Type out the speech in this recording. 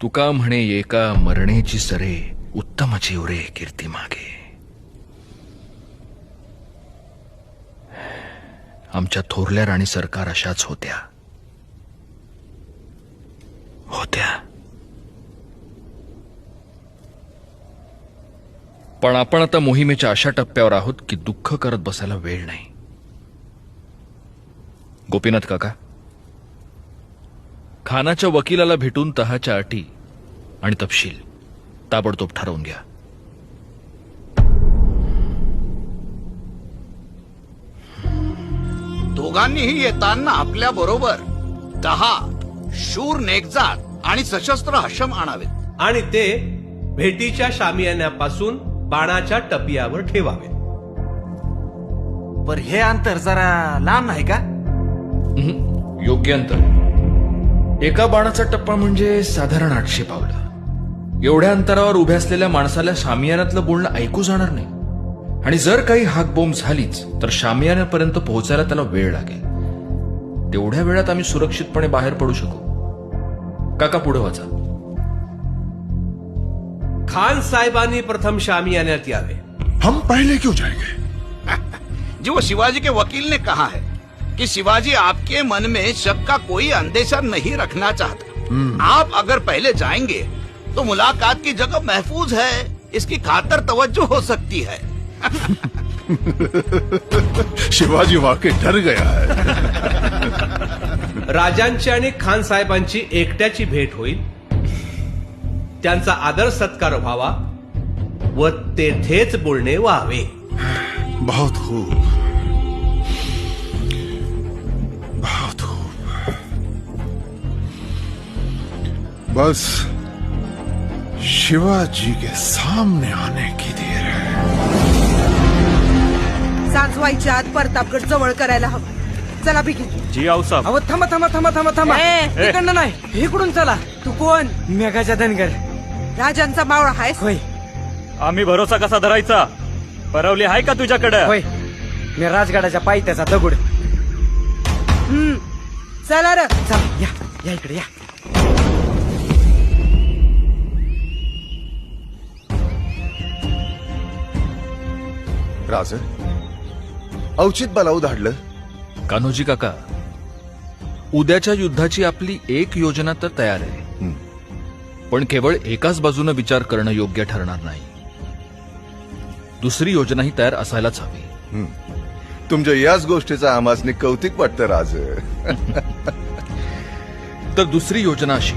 तुका म्हणे एका मरणेची सरे उत्तम चिवरे कीर्ती मागे. आमच्या थोरल्या राणी सरकार अशाच होत्या. पण आपण आता मोहिमेच्या अशा टप्प्यावर आहोत की दुःख करत बसायला वेळ नाही. गोपीनाथ काका, खानाच्या वकिलाला भेटून तहाच्या अटी आणि तपशील ताबडतोब ठरवून घ्या. दोघांनीही येताना आपल्या बरोबर 10 शूर नेकजात आणि सशस्त्र हशम आणावेत आणि ते भेटीच्या शामियान्यापासून बाणाच्या टपियावर ठेवावे. पर हे अंतर जरा लांब नाही का? योग्य अंतर. एका बाणाचा टप्पा म्हणजे साधारण 800 पावलं. एवढ्या अंतरावर उभ्या असलेल्या माणसाला शामियानातलं बोलणं ऐकू जाणार नाही. आणि जर काही हाकबोंब झालीच तर शामियानापर्यंत पोहोचायला त्याला वेळ लागेल. तेवढ्या वेळात आम्ही सुरक्षितपणे बाहेर पडू शकू. काका पुढे वाचा. खान साहेबांनी प्रथम शामियान्यात यावे. हम पहले क्यों जाएंगे? जो शिवाजी के वकील ने कहा है कि शिवाजी आपके मन में शक का कोई अंदेशा नहीं रखना चाहता. आप अगर पहले जाएंगे तो मुलाकात की जगह महफूज है, इसकी खातर तवज्जो हो सकती है. शिवाजी वाकई डर गया है. राजांची आणि खान साहेबांची एकट्याची भेट होईल. त्यांचा आदर सत्कार व्हावा व तेथेच बोलणे व्हावे. बहुत खूब, बहुत खूब. बस शिवाजी के सामने आने की देर है. सांजवाईच्या आत प्रतापगड जवळ करायला हवं. चला बिगी. जी आऊसाहेब. अहो थांबा थांबा थांबा थांबा थांबा. इकडनं नाही, इकडून चला. तू कोण? मेघाचा धनगर. राजांचा मावळा आहेस? होय आम्ही भरोसा कसा धरायचा? परवली आहे का तुझ्याकडे? होय, मी राजगडाच्या पायथ्याचा दगड. चला र. चला या या इकडे या. राज औचित बलाऊ धाडलं. कान्होजी काका, उद्याच्या युद्धाची आपली एक योजना तर तयार आहे. पण केवळ एकाच बाजूने विचार करणं योग्य ठरणार नाही. दुसरी योजनाही तयार असायलाच हवी. तुमच्या याच गोष्टीचं आमासनी कौतिक वाटतं राज. तर दुसरी योजना अशी